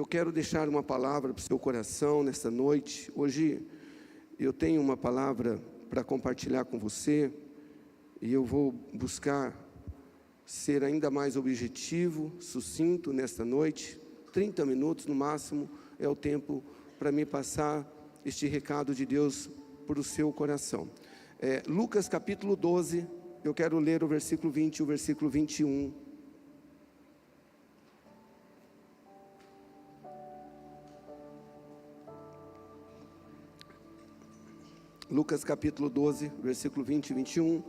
eu quero deixar uma palavra para o seu coração nesta noite. Hoje eu tenho uma palavra para compartilhar com você, e eu vou buscar ser ainda mais objetivo, sucinto nesta noite. 30 minutos no máximo é o tempo para me passar este recado de Deus para o seu coração. Lucas capítulo 12, eu quero ler o versículo 20 e o versículo 21. Lucas capítulo 12, versículo 20 e 21.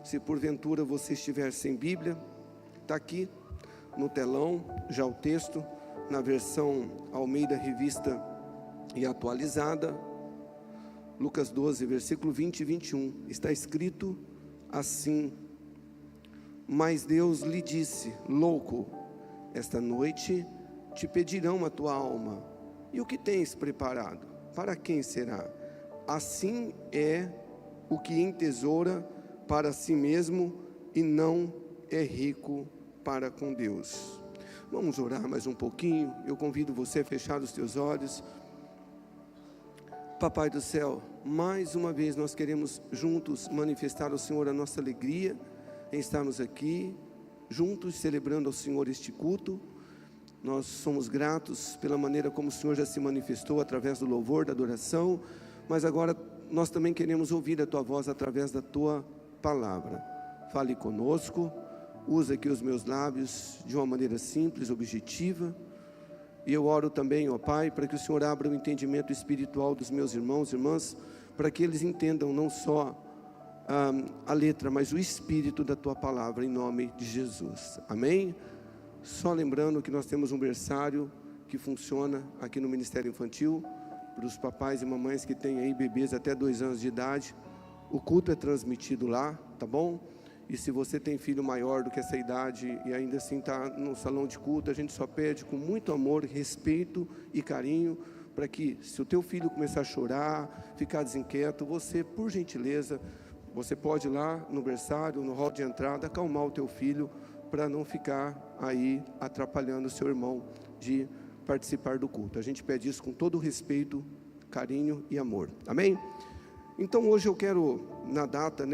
Se porventura você estiver sem Bíblia, está aqui no telão já o texto, na versão Almeida Revista e Atualizada. Lucas 12, versículo 20 e 21, está escrito assim: mas Deus lhe disse: louco, esta noite te pedirão a tua alma, e o que tens preparado, para quem será? Assim é o que entesoura para si mesmo e não é rico para com Deus. Vamos orar mais um pouquinho. Eu convido você a fechar os teus olhos. Papai do céu, mais uma vez nós queremos juntos manifestar ao Senhor a nossa alegria em estarmos aqui, juntos celebrando ao Senhor este culto. Nós somos gratos pela maneira como o Senhor já se manifestou através do louvor, da adoração, mas agora nós também queremos ouvir a Tua voz através da Tua palavra. Fale conosco, usa aqui os meus lábios de uma maneira simples, objetiva. E eu oro também, ó Pai, para que o Senhor abra o entendimento espiritual dos meus irmãos e irmãs, para que eles entendam não só a letra, mas o espírito da Tua palavra, em nome de Jesus. Amém? Só lembrando que nós temos um berçário que funciona aqui no Ministério Infantil, para os papais e mamães que têm aí bebês até 2 anos de idade. O culto é transmitido lá, tá bom? E se você tem filho maior do que essa idade e ainda assim está no salão de culto, a gente só pede com muito amor, respeito e carinho, para que se o teu filho começar a chorar, ficar desinquieto, você, por gentileza, você pode ir lá no berçário, no hall de entrada, acalmar o teu filho, para não ficar aí atrapalhando o seu irmão de participar do culto. A gente pede isso com todo respeito, carinho e amor. Amém? Então hoje eu quero, na data,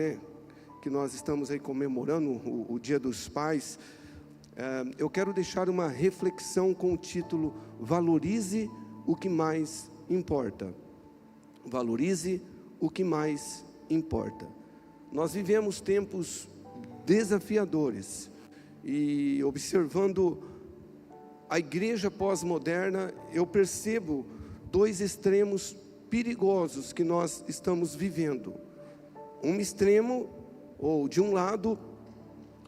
que nós estamos aí comemorando o Dia dos Pais, eu quero deixar uma reflexão com o título: valorize o que mais importa. Valorize o que mais importa. Nós vivemos tempos desafiadores, e observando a igreja pós-moderna, eu percebo 2 extremos perigosos que nós estamos vivendo. Um extremo, ou de um lado,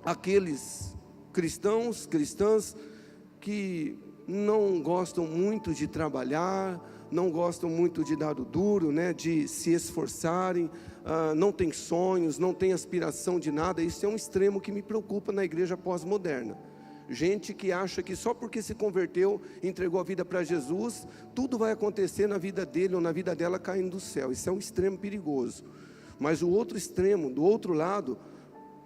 aqueles cristãs que não gostam muito de trabalhar, não gostam muito de dar o duro, de se esforçarem, não tem sonhos, não tem aspiração de nada. Isso é um extremo que me preocupa na igreja pós-moderna. Gente que acha que só porque se converteu, entregou a vida para Jesus, tudo vai acontecer na vida dele ou na vida dela caindo do céu. Isso é um extremo perigoso. Mas o outro extremo, do outro lado,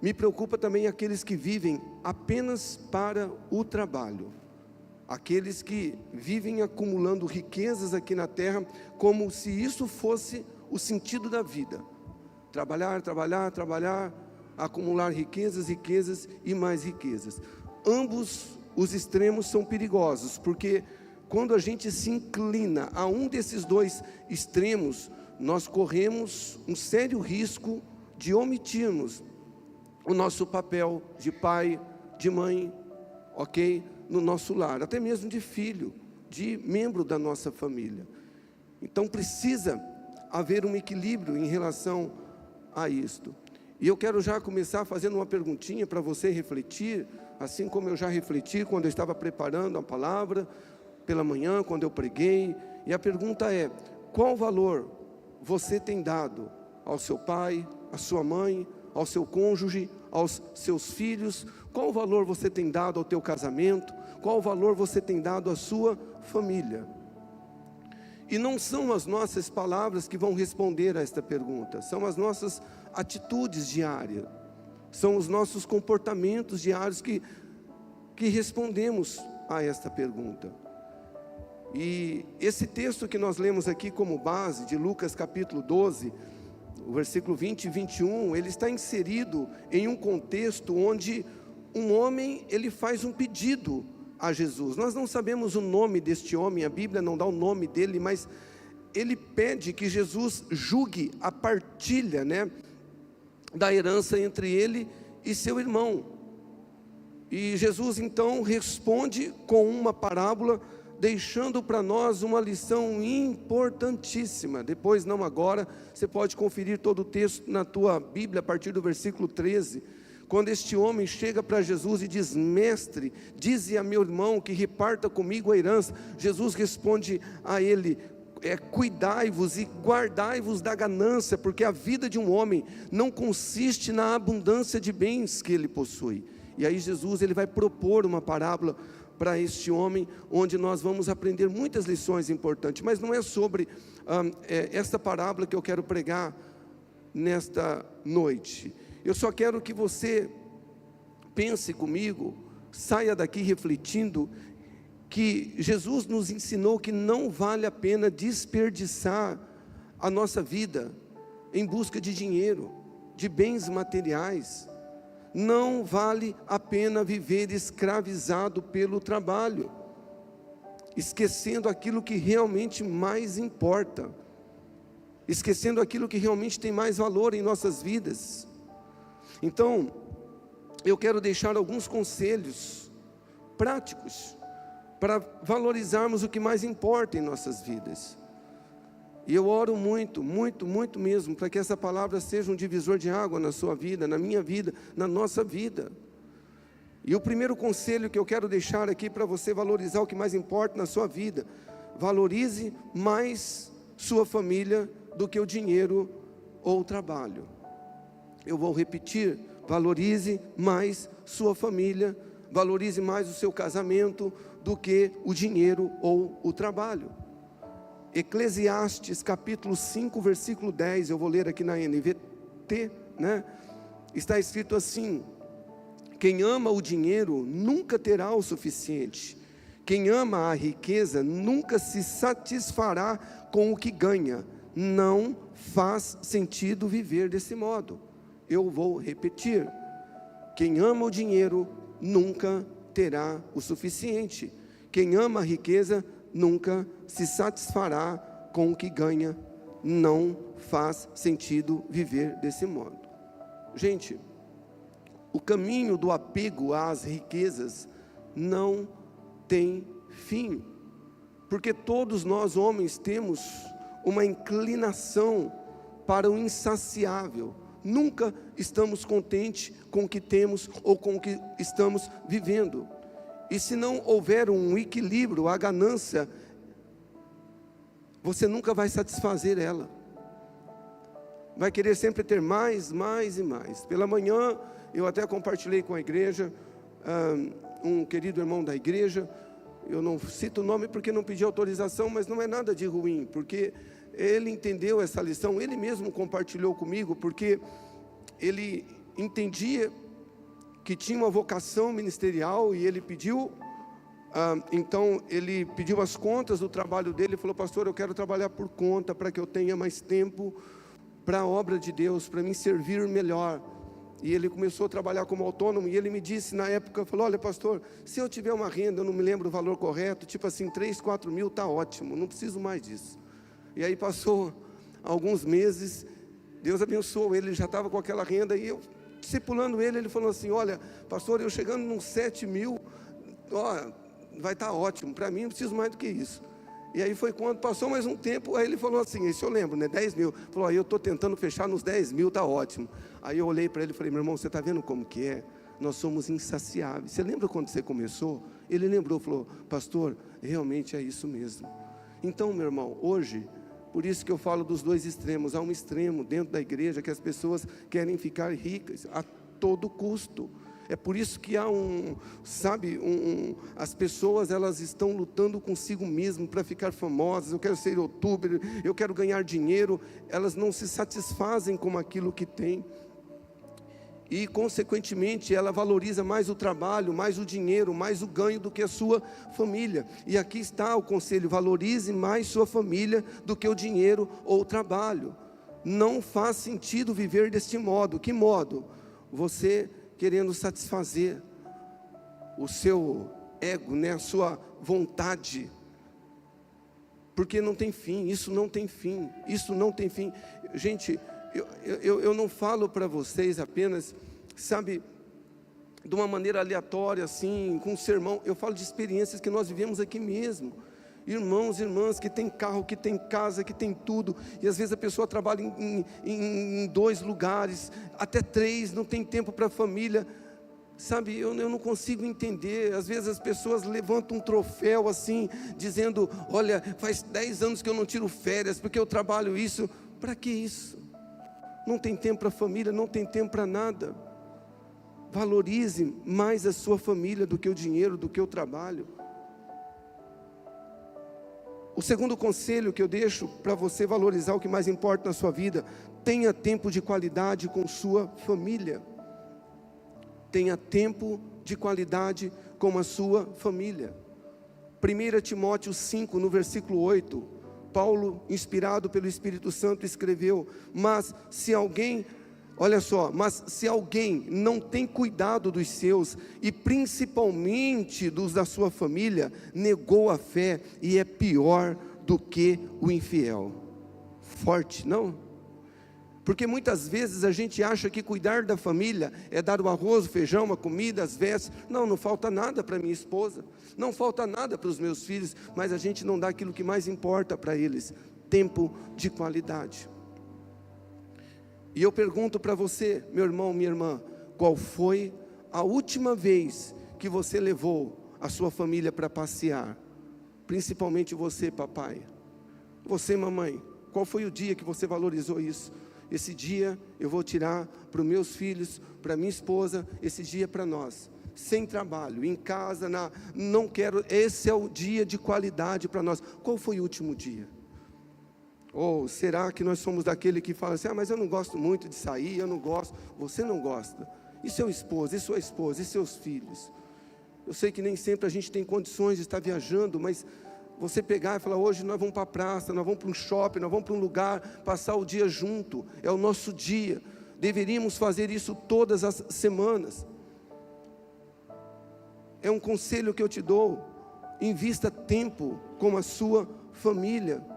me preocupa também aqueles que vivem apenas para o trabalho. Aqueles que vivem acumulando riquezas aqui na terra, como se isso fosse o sentido da vida. Trabalhar, acumular riquezas e mais riquezas. Ambos os extremos são perigosos, porque quando a gente se inclina a um desses 2 extremos, nós corremos um sério risco de omitirmos o nosso papel de pai, de mãe, ok? No nosso lar, até mesmo de filho, de membro da nossa família. Então precisa haver um equilíbrio em relação a isto. E eu quero já começar fazendo uma perguntinha para você refletir, assim como eu já refleti quando eu estava preparando a palavra pela manhã, quando eu preguei. E a pergunta é: qual valor você tem dado ao seu pai, à sua mãe, ao seu cônjuge, aos seus filhos? Qual valor você tem dado ao teu casamento? Qual valor você tem dado à sua família? E não são as nossas palavras que vão responder a esta pergunta, são as nossas atitudes diárias, são os nossos comportamentos diários que respondemos a esta pergunta. E esse texto que nós lemos aqui como base, de Lucas capítulo 12, o versículo 20 e 21, ele está inserido em um contexto onde um homem, ele faz um pedido a Jesus. Nós não sabemos o nome deste homem, a Bíblia não dá o nome dele, mas ele pede que Jesus julgue a partilha, da herança entre ele e seu irmão. E Jesus então responde com uma parábola, deixando para nós uma lição importantíssima. Depois, não agora, você pode conferir todo o texto na tua Bíblia, a partir do versículo 13, quando este homem chega para Jesus e diz: mestre, dize a meu irmão que reparta comigo a herança. Jesus responde a ele: cuidai-vos e guardai-vos da ganância, porque a vida de um homem não consiste na abundância de bens que ele possui. E aí Jesus, ele vai propor uma parábola para este homem, onde nós vamos aprender muitas lições importantes. Mas não é sobre esta parábola que eu quero pregar nesta noite. Eu só quero que você pense comigo, saia daqui refletindo, que Jesus nos ensinou que não vale a pena desperdiçar a nossa vida em busca de dinheiro, de bens materiais. Não vale a pena viver escravizado pelo trabalho, esquecendo aquilo que realmente mais importa, esquecendo aquilo que realmente tem mais valor em nossas vidas. Então, eu quero deixar alguns conselhos práticos para valorizarmos o que mais importa em nossas vidas. E eu oro muito, muito, muito mesmo, para que essa palavra seja um divisor de água na sua vida, na minha vida, na nossa vida. E o primeiro conselho que eu quero deixar aqui para você valorizar o que mais importa na sua vida: valorize mais sua família do que o dinheiro ou o trabalho. Eu vou repetir: valorize mais sua família, valorize mais o seu casamento do que o dinheiro ou o trabalho. Eclesiastes capítulo 5, versículo 10, eu vou ler aqui na NVT, está escrito assim: quem ama o dinheiro nunca terá o suficiente, quem ama a riqueza nunca se satisfará com o que ganha. Não faz sentido viver desse modo. Eu vou repetir: quem ama o dinheiro nunca terá o suficiente, quem ama a riqueza nunca se satisfará com o que ganha. Não faz sentido viver desse modo. Gente, o caminho do apego às riquezas não tem fim, porque todos nós homens temos uma inclinação para o insaciável. Nunca estamos contentes com o que temos ou com o que estamos vivendo. E se não houver um equilíbrio, a ganância, você nunca vai satisfazer ela. Vai querer sempre ter mais, mais e mais. Pela manhã, eu até compartilhei com a igreja, um querido irmão da igreja, eu não cito o nome porque não pedi autorização, mas não é nada de ruim, porque ele entendeu essa lição, ele mesmo compartilhou comigo, porque ele entendia que tinha uma vocação ministerial e ele pediu, então ele pediu as contas do trabalho dele, falou: pastor, eu quero trabalhar por conta, para que eu tenha mais tempo para a obra de Deus, para me servir melhor. E ele começou a trabalhar como autônomo, e ele me disse na época, falou: olha pastor, se eu tiver uma renda, eu não me lembro o valor correto, tipo assim, 3, 4 mil, está ótimo, não preciso mais disso. E aí passou alguns meses, Deus abençoou ele, já estava com aquela renda, e eu discipulando ele, ele falou assim: olha pastor, eu chegando nos 7 mil, vai estar ótimo, para mim não preciso mais do que isso. E aí foi quando passou mais um tempo, aí ele falou assim, isso eu lembro, 10 mil, falou: eu estou tentando fechar nos 10 mil, está ótimo. Aí eu olhei para ele e falei: meu irmão, você está vendo como que é? Nós somos insaciáveis. Você lembra quando você começou? Ele lembrou, falou: pastor, realmente é isso mesmo. Então, meu irmão, hoje, por isso que eu falo dos dois extremos. Há um extremo dentro da igreja que as pessoas querem ficar ricas a todo custo. É por isso que há as pessoas, elas estão lutando consigo mesmo para ficar famosas. Eu quero ser youtuber, eu quero ganhar dinheiro. Elas não se satisfazem com aquilo que têm. e, consequentemente, ela valoriza mais o trabalho, mais o dinheiro, mais o ganho do que a sua família. E aqui está o conselho: valorize mais sua família do que o dinheiro ou o trabalho. Não faz sentido viver deste modo. Que modo? Você querendo satisfazer o seu ego, né? A sua vontade, porque não tem fim, isso não tem fim, isso não tem fim. Gente, eu não falo para vocês apenas, sabe, de uma maneira aleatória, assim, com um sermão. Eu falo de experiências que nós vivemos aqui mesmo. Irmãos e irmãs que tem carro, que tem casa, que tem tudo, e às vezes a pessoa trabalha em 2 lugares, até 3, não tem tempo para a família. Sabe, eu não consigo entender. Às vezes as pessoas levantam um troféu assim, dizendo: olha, faz 10 anos que eu não tiro férias, porque eu trabalho isso. Para que isso? Não tem tempo para a família, não tem tempo para nada. Valorize mais a sua família do que o dinheiro, do que o trabalho. O segundo conselho que eu deixo para você valorizar o que mais importa na sua vida: tenha tempo de qualidade com sua família. Tenha tempo de qualidade com a sua família. 1 Timóteo 5, no versículo 8, Paulo, inspirado pelo Espírito Santo, escreveu: mas se alguém não tem cuidado dos seus, e principalmente dos da sua família, negou a fé e é pior do que o infiel. Forte, não? Porque muitas vezes a gente acha que cuidar da família é dar o arroz, o feijão, a comida, as vestes. Não falta nada para minha esposa, não falta nada para os meus filhos, mas a gente não dá aquilo que mais importa para eles: tempo de qualidade. E eu pergunto para você, meu irmão, minha irmã, qual foi a última vez que você levou a sua família para passear? Principalmente você, papai, você, mamãe, qual foi o dia que você valorizou isso? Esse dia eu vou tirar para os meus filhos, para minha esposa, esse dia para nós, sem trabalho, em casa, não quero, esse é o dia de qualidade para nós. Qual foi o último dia? Ou será que nós somos daquele que fala assim: mas eu não gosto muito de sair, eu não gosto. Você não gosta, e seu esposo, e sua esposa, e seus filhos? Eu sei que nem sempre a gente tem condições de estar viajando, mas você pegar e falar: hoje nós vamos para a praça, nós vamos para um shopping, nós vamos para um lugar, passar o dia junto, é o nosso dia. Deveríamos fazer isso todas as semanas. É um conselho que eu te dou: invista tempo com a sua família.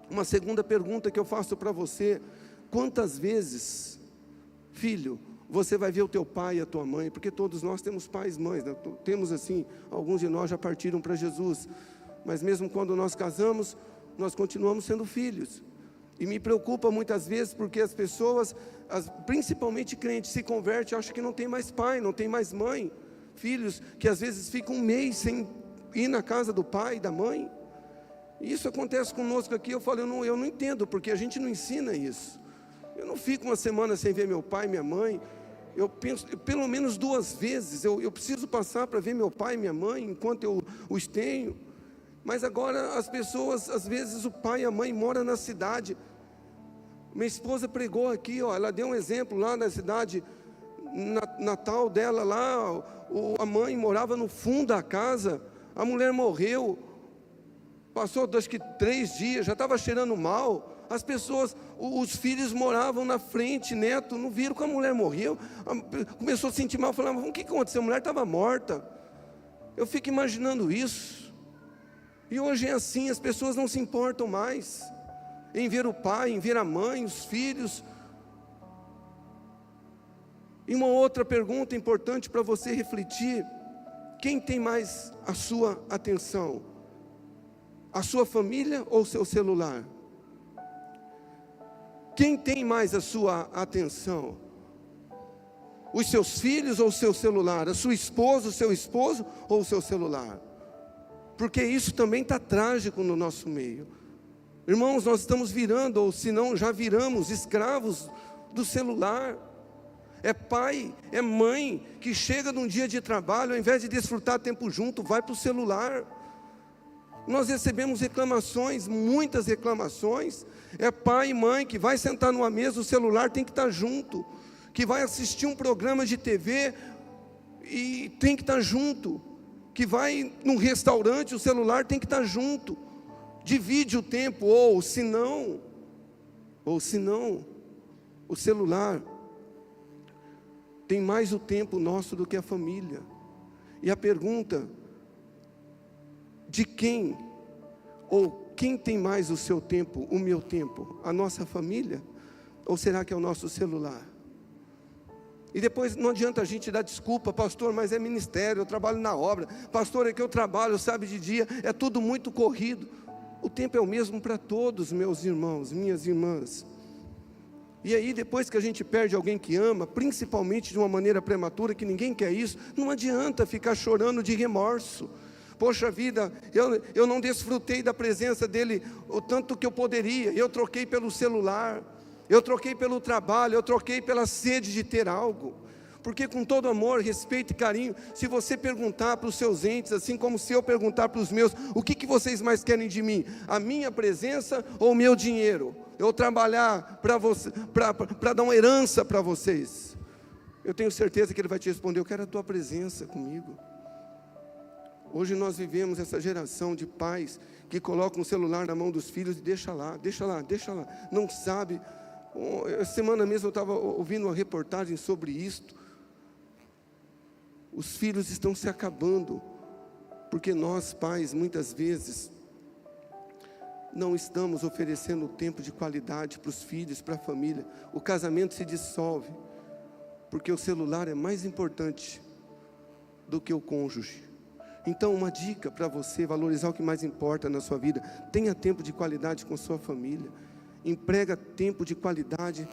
Uma segunda pergunta que eu faço para você: quantas vezes, filho, você vai ver o teu pai e a tua mãe? Porque todos nós temos pais e mães, né? Temos assim, alguns de nós já partiram para Jesus, mas mesmo quando nós casamos, nós continuamos sendo filhos. E me preocupa muitas vezes porque as pessoas, principalmente crentes, se convertem e acham que não tem mais pai, não tem mais mãe. Filhos que às vezes ficam um mês sem ir na casa do pai e da mãe. E isso acontece conosco aqui. Eu falo: eu não entendo, porque a gente não ensina isso. Eu não fico uma semana sem ver meu pai e minha mãe. Eu penso, pelo menos 2 vezes, eu preciso passar para ver meu pai e minha mãe, enquanto eu os tenho. Mas agora as pessoas, às vezes o pai e a mãe moram na cidade. Minha esposa pregou aqui, ela deu um exemplo lá na cidade natal dela lá. A mãe morava no fundo da casa, a mulher morreu, passou acho que 3 dias, já estava cheirando mal. As pessoas, os filhos moravam na frente, neto, não viram que a mulher morreu. Começou a sentir mal, falava: o que aconteceu? A mulher estava morta. Eu fico imaginando isso. E hoje é assim, as pessoas não se importam mais em ver o pai, em ver a mãe, os filhos. E uma outra pergunta importante para você refletir: quem tem mais a sua atenção? A sua família ou o seu celular? Quem tem mais a sua atenção? Os seus filhos ou o seu celular? A sua esposa, o seu esposo ou o seu celular? Porque isso também está trágico no nosso meio. Irmãos, nós estamos virando, ou se não já viramos, escravos do celular. É pai, é mãe que chega num dia de trabalho, ao invés de desfrutar tempo junto, vai para o celular. Nós recebemos reclamações, muitas reclamações. É pai e mãe que vai sentar numa mesa, o celular tem que estar junto. que vai assistir um programa de TV e tem que estar junto, que vai num restaurante, o celular tem que estar junto, divide o tempo, ou se não, o celular tem mais o tempo nosso do que a família. E a pergunta, de quem, ou quem tem mais o seu tempo, o meu tempo? A nossa família? Ou será que é o nosso celular? E depois não adianta a gente dar desculpa, pastor, mas é ministério, eu trabalho na obra, pastor, é que eu trabalho, sabe, de dia, é tudo muito corrido. O tempo é o mesmo para todos, meus irmãos, minhas irmãs. E aí, depois que a gente perde alguém que ama, principalmente de uma maneira prematura, que ninguém quer isso, não adianta ficar chorando de remorso. Poxa vida, eu não desfrutei da presença dele o tanto que eu poderia, eu troquei pelo celular, eu troquei pelo trabalho, eu troquei pela sede de ter algo. Porque com todo amor, respeito e carinho, se você perguntar para os seus entes, assim como se eu perguntar para os meus, o que vocês mais querem de mim? A minha presença ou o meu dinheiro? Eu trabalhar para você, para dar uma herança para vocês? Eu tenho certeza que ele vai te responder, eu quero a tua presença comigo. Hoje nós vivemos essa geração de pais que colocam o celular na mão dos filhos e deixa lá, não sabe. Essa semana mesmo eu estava ouvindo uma reportagem sobre isto. Os filhos estão se acabando, porque nós pais muitas vezes não estamos oferecendo tempo de qualidade para os filhos, para a família. O casamento se dissolve, porque o celular é mais importante do que o cônjuge. Então, uma dica para você valorizar o que mais importa na sua vida: tenha tempo de qualidade com sua família, emprega tempo de qualidade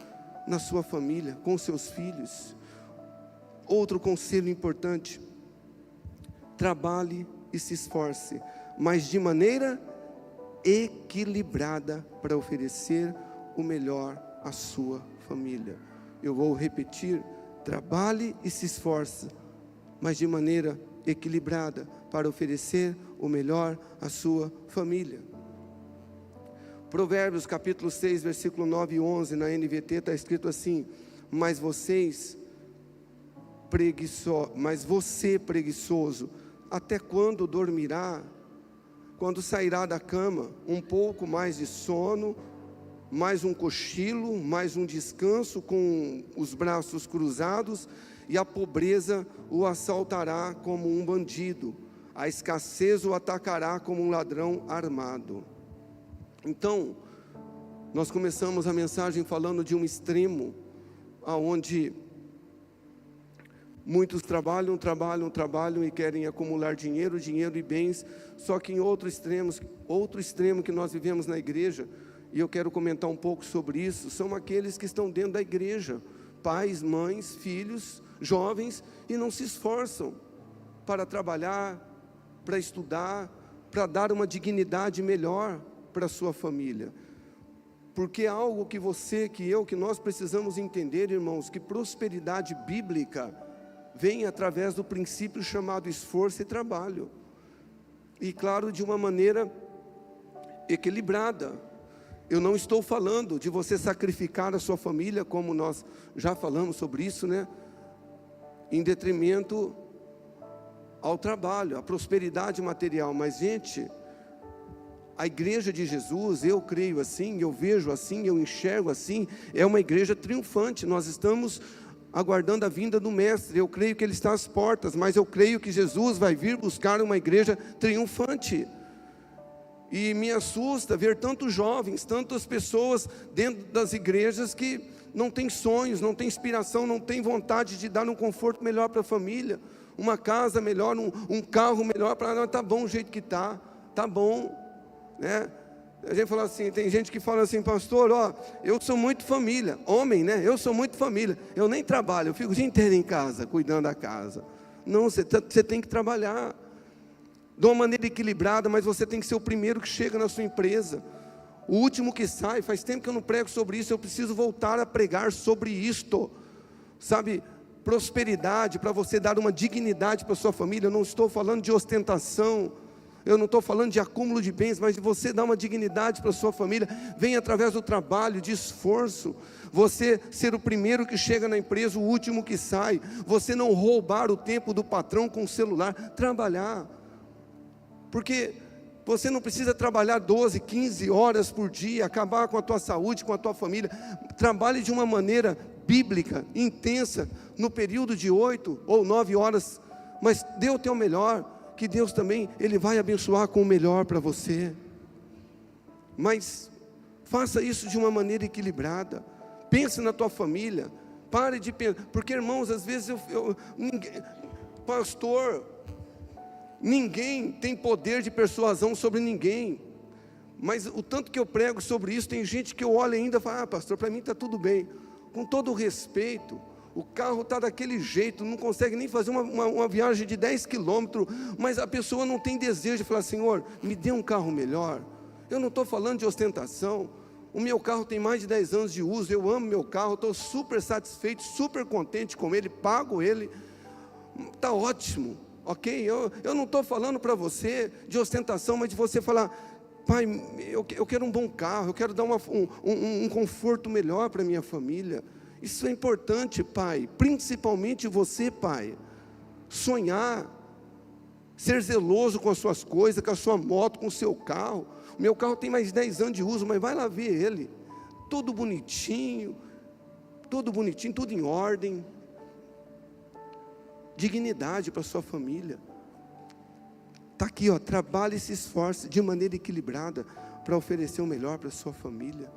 na sua família, com seus filhos. Outro conselho importante: trabalhe e se esforce, mas de maneira equilibrada, para oferecer o melhor à sua família. Eu vou repetir: trabalhe e se esforce, mas de maneira equilibrada, para oferecer o melhor à sua família. Provérbios capítulo 6, versículo 9 e 11, na NVT está escrito assim: mas você preguiçoso, até quando dormirá? Quando sairá da cama? Um pouco mais de sono, mais um cochilo, mais um descanso com os braços cruzados, e a pobreza o assaltará como um bandido, a escassez o atacará como um ladrão armado. Então, nós começamos a mensagem falando de um extremo, onde muitos trabalham e querem acumular dinheiro e bens. Só que em outro extremo que nós vivemos na igreja, e eu quero comentar um pouco sobre isso, são aqueles que estão dentro da igreja, pais, mães, filhos, jovens, e não se esforçam para trabalhar, para estudar, para dar uma dignidade melhor para a sua família. Porque é algo que você, que eu, que nós precisamos entender, irmãos, que prosperidade bíblica vem através do princípio chamado esforço e trabalho, e claro, de uma maneira equilibrada. Eu não estou falando de você sacrificar a sua família, como nós já falamos sobre isso, né? Em detrimento ao trabalho, à prosperidade material. Mas, gente, a igreja de Jesus, eu creio assim, eu vejo assim, eu enxergo assim, é uma igreja triunfante. Nós estamos aguardando a vinda do Mestre. Eu creio que Ele está às portas, mas eu creio que Jesus vai vir buscar uma igreja triunfante. E me assusta ver tantos jovens, tantas pessoas dentro das igrejas que não têm sonhos, não têm inspiração, não têm vontade de dar um conforto melhor para a família, uma casa melhor, um carro melhor, para tá bom o jeito que tá bom, né? A gente fala assim, tem gente que fala assim: pastor, eu sou muito família, homem, né? Eu sou muito família, eu nem trabalho, eu fico o dia inteiro em casa, cuidando da casa. Não, você tem que trabalhar de uma maneira equilibrada, mas você tem que ser o primeiro que chega na sua empresa, o último que sai. Faz tempo que eu não prego sobre isso, eu preciso voltar a pregar sobre isto, sabe? Prosperidade, para você dar uma dignidade para a sua família. Eu não estou falando de ostentação, Eu não estou falando de acúmulo de bens, mas de você dar uma dignidade para a sua família. Vem através do trabalho, de esforço. Você ser o primeiro que chega na empresa, o último que sai. Você não roubar o tempo do patrão com o celular. Trabalhar. Porque você não precisa trabalhar 12, 15 horas por dia, acabar com a tua saúde, com a tua família. Trabalhe de uma maneira bíblica, intensa, no período de 8 ou 9 horas. Mas dê o teu melhor. Que Deus também, Ele vai abençoar com o melhor para você. Mas faça isso de uma maneira equilibrada. Pense na tua família. Pare de pensar. Porque, irmãos, às vezes pastor, ninguém tem poder de persuasão sobre ninguém. Mas o tanto que eu prego sobre isso, tem gente que eu olho ainda e fala: pastor, para mim está tudo bem. Com todo o respeito, o carro está daquele jeito, não consegue nem fazer uma viagem de 10 quilômetros, mas a pessoa não tem desejo de falar: Senhor, me dê um carro melhor. Eu não estou falando de ostentação. O meu carro tem mais de 10 anos de uso, eu amo meu carro, estou super satisfeito, super contente com ele, pago ele, está ótimo, ok? Eu não estou falando para você de ostentação, mas de você falar: pai, eu quero um bom carro, eu quero dar um conforto melhor para a minha família. Isso é importante, pai, principalmente você, pai. Sonhar, ser zeloso com as suas coisas, com a sua moto, com o seu carro. O meu carro tem mais de 10 anos de uso, mas vai lá ver ele, todo bonitinho, tudo em ordem. Dignidade para a sua família. Está aqui, ó, trabalhe e se esforce de maneira equilibrada para oferecer o melhor para a sua família.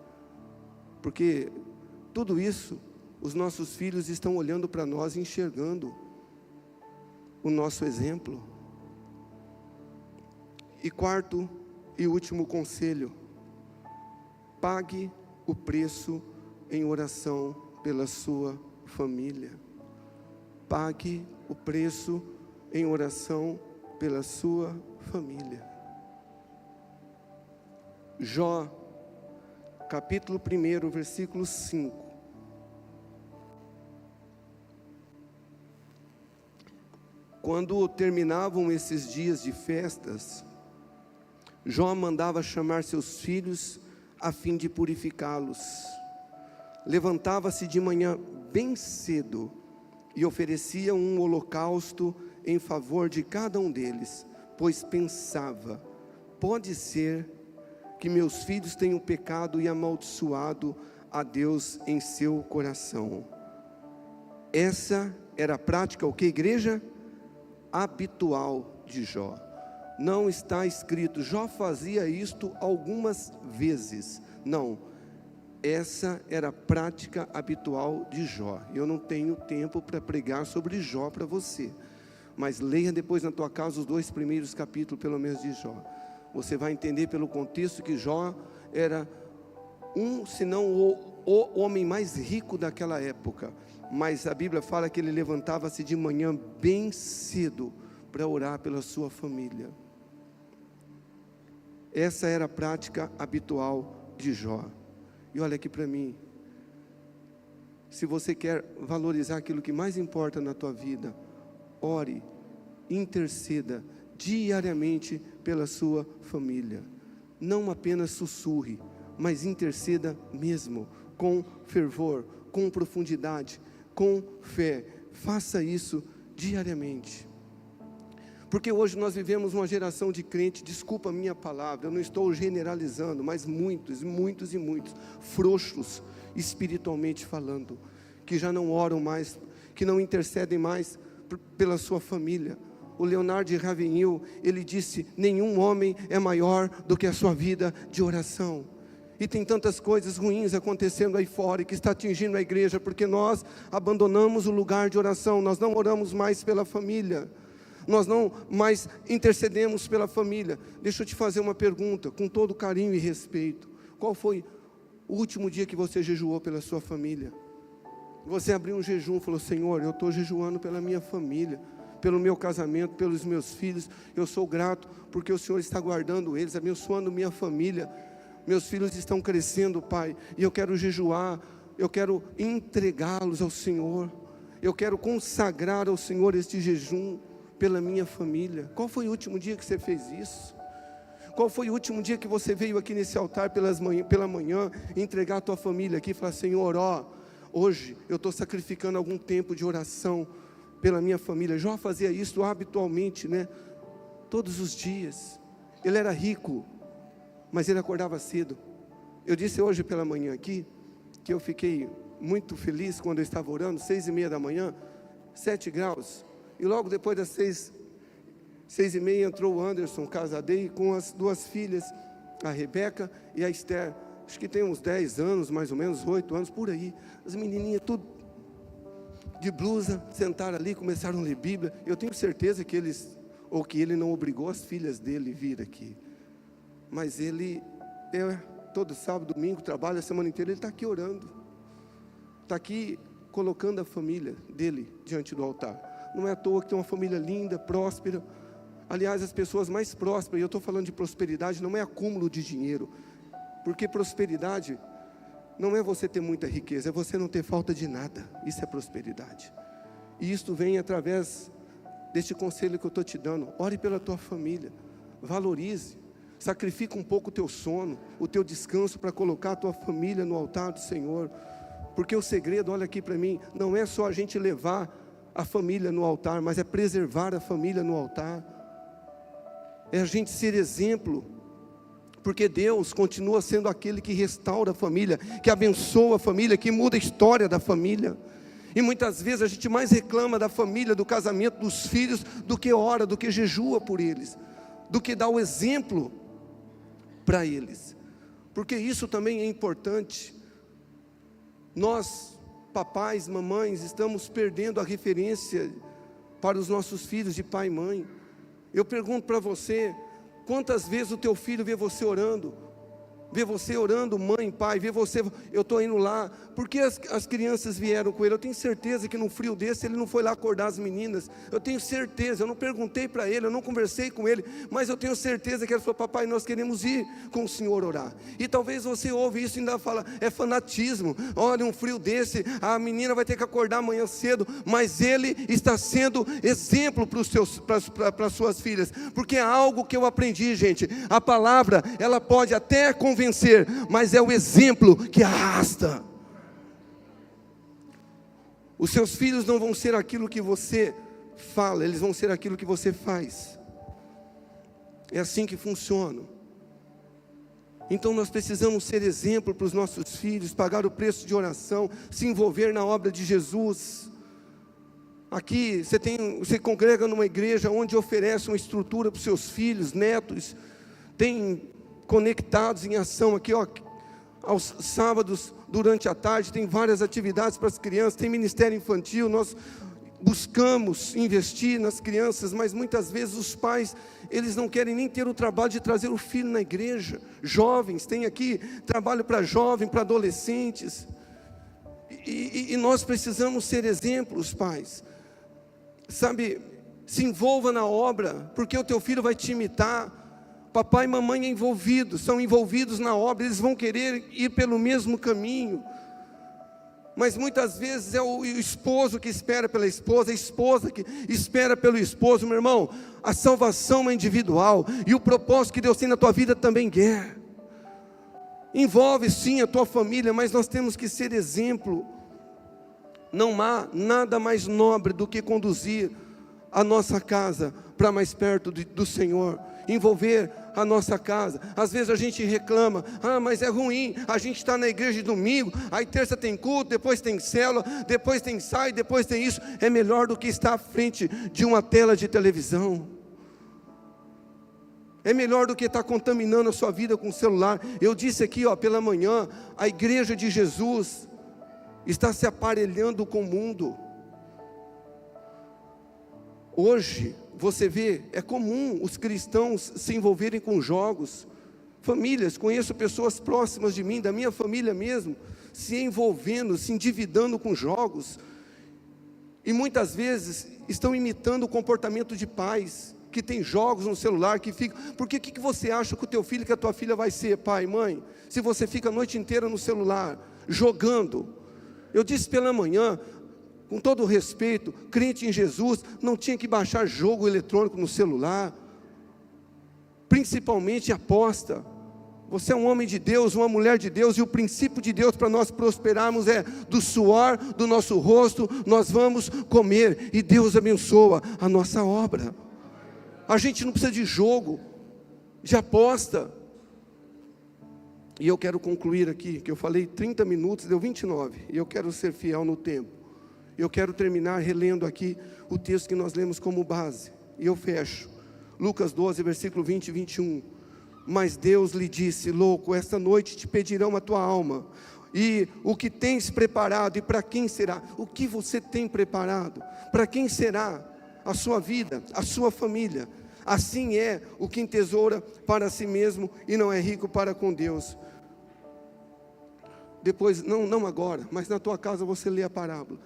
Porque tudo isso, os nossos filhos estão olhando para nós, enxergando o nosso exemplo. E quarto e último conselho: pague o preço em oração pela sua família. Pague o preço em oração pela sua família. Jó, capítulo 1, versículo 5. Quando terminavam esses dias de festas, Jó mandava chamar seus filhos a fim de purificá-los. Levantava-se de manhã bem cedo e oferecia um holocausto em favor de cada um deles, pois pensava: pode ser que meus filhos tenham pecado e amaldiçoado a Deus em seu coração. Essa era a prática, o que, igreja? Habitual de Jó. Não está escrito: Jó fazia isto algumas vezes. Não, essa era a prática habitual de Jó. Eu não tenho tempo para pregar sobre Jó para você, mas leia depois na tua casa os 2 primeiros capítulos pelo menos de Jó. Você vai entender pelo contexto que Jó era se não o homem mais rico daquela época. Mas a Bíblia fala que ele levantava-se de manhã bem cedo para orar pela sua família. Essa era a prática habitual de Jó. E olha aqui para mim: se você quer valorizar aquilo que mais importa na tua vida, ore, interceda diariamente pela sua família. Não apenas sussurre, mas interceda mesmo, com fervor, com profundidade, com fé. Faça isso diariamente. Porque hoje nós vivemos uma geração de crentes, desculpa a minha palavra, eu não estou generalizando, mas muitos frouxos espiritualmente falando, que já não oram mais, que não intercedem mais pela sua família. O Leonardo de Ravenhill, ele disse: nenhum homem é maior do que a sua vida de oração. E tem tantas coisas ruins acontecendo aí fora, e que está atingindo a igreja, porque nós abandonamos o lugar de oração. Nós não oramos mais pela família, nós não mais intercedemos pela família. Deixa eu te fazer uma pergunta, com todo carinho e respeito: qual foi o último dia que você jejuou pela sua família? Você abriu um jejum e falou: Senhor, eu estou jejuando pela minha família, pelo meu casamento, pelos meus filhos. Eu sou grato porque o Senhor está guardando eles, abençoando minha família. Meus filhos estão crescendo, Pai, e eu quero jejuar, eu quero entregá-los ao Senhor, eu quero consagrar ao Senhor este jejum pela minha família. Qual foi o último dia que você fez isso? Qual foi o último dia que você veio aqui nesse altar pela manhã, entregar a tua família aqui e falar: Senhor, hoje eu estou sacrificando algum tempo de oração pela minha família. Jó fazia isso habitualmente, né? Todos os dias. Ele era rico, mas ele acordava cedo. Eu disse hoje pela manhã aqui, que eu fiquei muito feliz quando eu estava orando, 6:30 da manhã, 7 graus, e logo depois das 6:30 entrou o Anderson Casadei com as 2 filhas, a Rebeca e a Esther, acho que tem uns 10 anos, mais ou menos, 8 anos, por aí, as menininhas tudo de blusa, sentaram ali, começaram a ler Bíblia. Eu tenho certeza que ele não obrigou as filhas dele a vir aqui, mas ele todo sábado, domingo, trabalha a semana inteira, ele está aqui orando, está aqui colocando a família dele diante do altar. Não é à toa que tem uma família linda, próspera. Aliás, as pessoas mais prósperas, e eu estou falando de prosperidade, não é acúmulo de dinheiro, porque prosperidade não é você ter muita riqueza, é você não ter falta de nada. Isso é prosperidade. E isto vem através deste conselho que eu estou te dando. Ore pela tua família, valorize, sacrifica um pouco o teu sono, o teu descanso, para colocar a tua família no altar do Senhor. Porque o segredo, olha aqui para mim, não é só a gente levar a família no altar, mas é preservar a família no altar, é a gente ser exemplo, porque Deus continua sendo aquele que restaura a família, que abençoa a família, que muda a história da família. E muitas vezes a gente mais reclama da família, do casamento, dos filhos, do que ora, do que jejua por eles, do que dá o exemplo para eles, porque isso também é importante. Nós, papais, mamães, estamos perdendo a referência para os nossos filhos de pai e mãe. Eu pergunto para você, quantas vezes o teu filho vê você orando, mãe, pai, vê você, eu estou indo lá, porque as crianças vieram com ele? Eu tenho certeza que num frio desse ele não foi lá acordar as meninas, eu tenho certeza, eu não perguntei para ele, eu não conversei com ele, mas eu tenho certeza que ele falou: papai, nós queremos ir com o senhor orar. E talvez você ouve isso e ainda fala: é fanatismo, olha, um frio desse, a menina vai ter que acordar amanhã cedo, mas ele está sendo exemplo para as suas filhas, porque é algo que eu aprendi, gente. A palavra, ela pode até convencer, mas é o exemplo que arrasta. Os seus filhos não vão ser aquilo que você fala, eles vão ser aquilo que você faz. É assim que funciona. Então nós precisamos ser exemplo para os nossos filhos, pagar o preço de oração, se envolver na obra de Jesus. Aqui você congrega numa igreja onde oferece uma estrutura para os seus filhos, netos, tem conectados em ação aqui, aos sábados, durante a tarde, tem várias atividades para as crianças, tem ministério infantil. Nós buscamos investir nas crianças, mas muitas vezes os pais, eles não querem nem ter o trabalho de trazer o filho na igreja. Jovens, tem aqui trabalho para jovens, para adolescentes, e nós precisamos ser exemplos, pais, sabe? Se envolva na obra, porque o teu filho vai te imitar. Papai e mamãe são envolvidos na obra, eles vão querer ir pelo mesmo caminho, mas muitas vezes é o esposo que espera pela esposa, a esposa que espera pelo esposo. Meu irmão, a salvação é individual, e o propósito que Deus tem na tua vida também é. Envolve sim a tua família, mas nós temos que ser exemplo. Não há nada mais nobre do que conduzir a nossa casa para mais perto do Senhor, envolver a nossa casa. Às vezes a gente reclama: mas é ruim, a gente está na igreja de domingo, aí terça tem culto, depois tem célula, depois tem ensaio, depois tem isso. É melhor do que estar à frente de uma tela de televisão, é melhor do que estar contaminando a sua vida com o celular. Eu disse aqui pela manhã, a igreja de Jesus está se aparelhando com o mundo. Hoje, você vê, é comum os cristãos se envolverem com jogos. Famílias, conheço pessoas próximas de mim, da minha família mesmo, se envolvendo, se endividando com jogos. E muitas vezes estão imitando o comportamento de pais que tem jogos no celular, que ficam. Porque o que você acha que o teu filho, que a tua filha vai ser, pai e mãe, se você fica a noite inteira no celular, jogando? Eu disse pela manhã, com todo o respeito, crente em Jesus não tinha que baixar jogo eletrônico no celular, principalmente aposta. Você é um homem de Deus, uma mulher de Deus, e o princípio de Deus para nós prosperarmos é do suor do nosso rosto, nós vamos comer, e Deus abençoa a nossa obra. A gente não precisa de jogo, de aposta. E eu quero concluir aqui, que eu falei 30 minutos, deu 29, e eu quero ser fiel no tempo. Eu quero terminar relendo aqui o texto que nós lemos como base, e eu fecho. Lucas 12, versículo 20 e 21. Mas Deus lhe disse: louco, esta noite te pedirão a tua alma, e o que tens preparado, e para quem será? O que você tem preparado? Para quem será? A sua vida, a sua família. Assim é o que entesoura para si mesmo, e não é rico para com Deus. Depois, não agora, mas na tua casa você lê a parábola.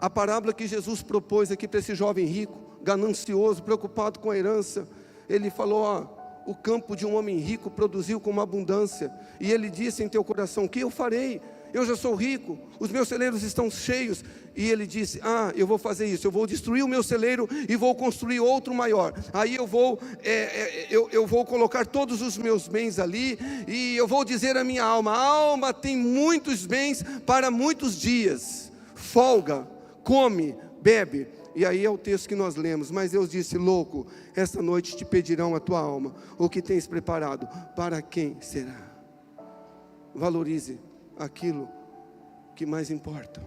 A parábola que Jesus propôs aqui para esse jovem rico, ganancioso, preocupado com a herança. Ele falou: o campo de um homem rico produziu com uma abundância, e ele disse em teu coração: o que eu farei? Eu já sou rico, os meus celeiros estão cheios. E ele disse: eu vou fazer isso, eu vou destruir o meu celeiro e vou construir outro maior. Aí eu vou colocar todos os meus bens ali, e eu vou dizer à minha alma: a alma tem muitos bens para muitos dias, folga, come, bebe. E aí é o texto que nós lemos. Mas Deus disse: louco, esta noite te pedirão a tua alma, o que tens preparado, para quem será? Valorize aquilo que mais importa: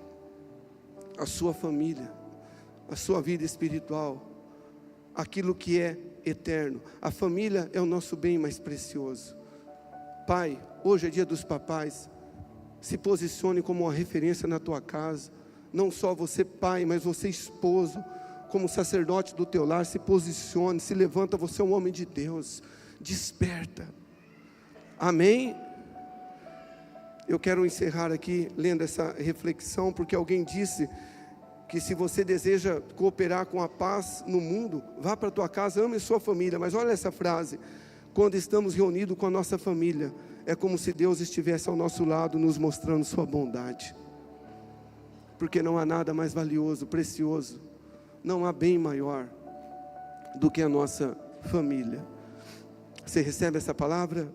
a sua família, a sua vida espiritual, aquilo que é eterno. A família é o nosso bem mais precioso. Pai, hoje é dia dos papais. Se posicione como uma referência na tua casa. Não só você pai, mas você esposo, como sacerdote do teu lar. Se posicione, se levanta. Você é um homem de Deus, desperta. Amém? Eu quero encerrar aqui lendo essa reflexão, porque alguém disse que se você deseja cooperar com a paz no mundo, vá para a tua casa, ame sua família. Mas olha essa frase: quando estamos reunidos com a nossa família, é como se Deus estivesse ao nosso lado, nos mostrando sua bondade. Porque não há nada mais valioso, precioso, não há bem maior do que a nossa família. Você recebe essa palavra?